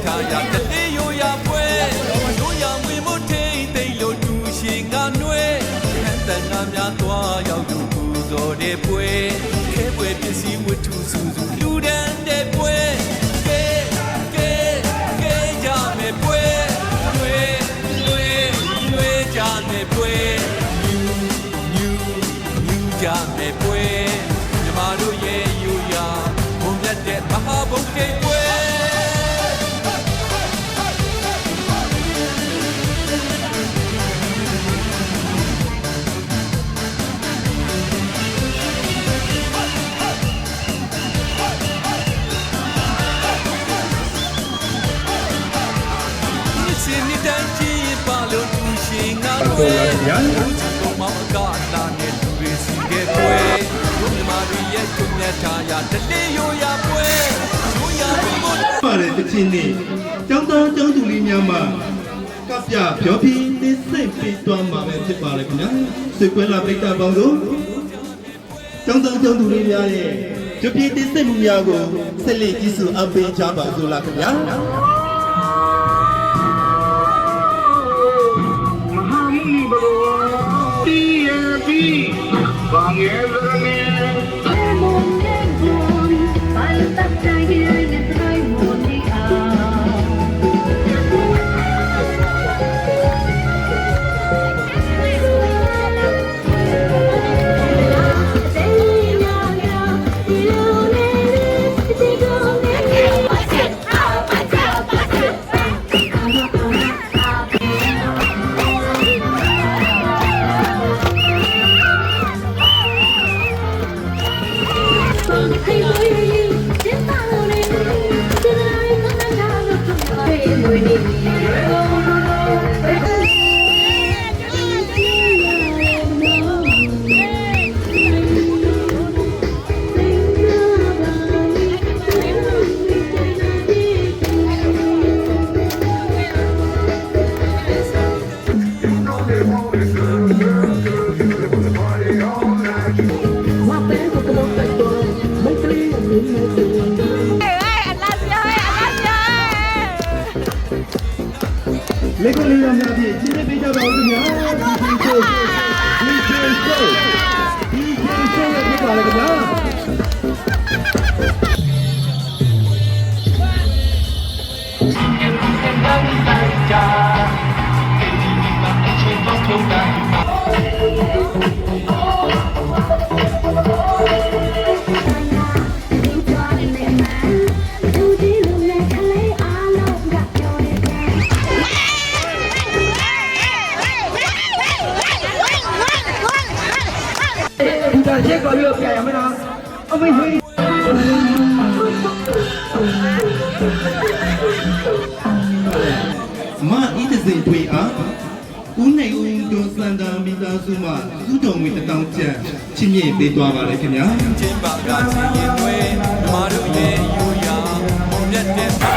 ထားရတလေးရိုးရပွဲတို့ရမွေမို့ထိတ်သိမ့်လို့တူရှင်ကနွဲဟန်တန်ငါများသွားရောက်သူပူဇော်တဲ့ပွဲခဲပွဲပစ္စည်းဝတ္ထုစုစုလူဒန်းတဲ့ပွဲကဲကြမယ်ပွဲလွေကြမယ်ပွဲယူကြမယ်ပွဲညီမတို့ရဲ့ယူရဘုံမြတ်တဲ့မဟာဘုံကိတ်ပွဲတော်လာဗျာ။မောင်ကလာတဲ့လူတွေစီတဲ့ပွဲတို့မြမာတွေရဲ့ကျုံမြတ်ထားရတလေးရိုးရပွဲရိုးရဖို့ပါတယ်တချင်းနေကျောင်းသားကျောင်းသူလေးများမှာကပြပြောပြီးသိစိတ်ပြီးသွားမှာပဲဖြစ်ပါလေခင်ဗျာဆွေကွဲလာပိတ်တာပေါင်းလို့ကျောင်းသားကျောင်းသူလေးများရဲ့ကြပြည့်သိစိတ်မှုများကိုဆက်လက်ကြည့်စုအပ်ပေးကြပါစို့လားခင်ဗျာလေးကလေးများဖြင့်ရှင်းပြကြပါဦးခင်ဗျာဒီကျေဆိုရဖြစ်ပါလေခင်ဗျာရက်ကော်ပြီးတော့ပြရမယ်နော်အမေဟေးမာအီတစင်ထွေအားဦးနေဦးတွန်စန္ဒာမိသားစုမှစုတော်ငွေ1000ကျပ်ချီးမြှင့်ပေးသွားပါလေခင်ဗျာချင်းပါကချင်းရင်တွေညီမတို့ရဲ့ယူရဘုံမြတ်တဲ့